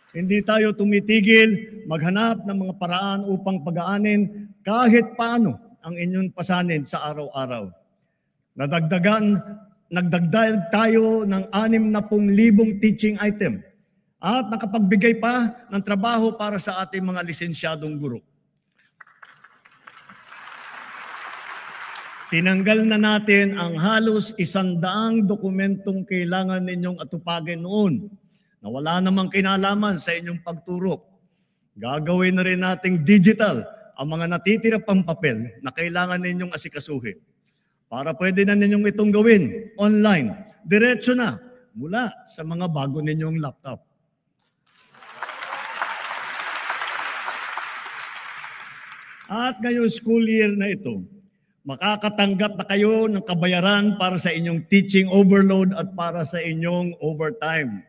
Hindi tayo tumitigil maghanap ng mga paraan upang pagaanin kahit paano ang inyong pasanin sa araw-araw. Nagdagdag tayo ng 60,000 teaching item at nakapagbigay pa ng trabaho para sa ating mga lisensyadong guro. Tinanggal na natin ang halos 100 dokumentong kailangan ninyong atupagin noon na wala namang kinalaman sa inyong pagturo. Gagawin na rin nating digital ang mga natitira pang papel na kailangan ninyong asikasuhin. Para pwede na ninyong itong gawin online, diretso na mula sa mga bago ninyong laptop. At ngayong school year na ito, makakatanggap na kayo ng kabayaran para sa inyong teaching overload at para sa inyong overtime.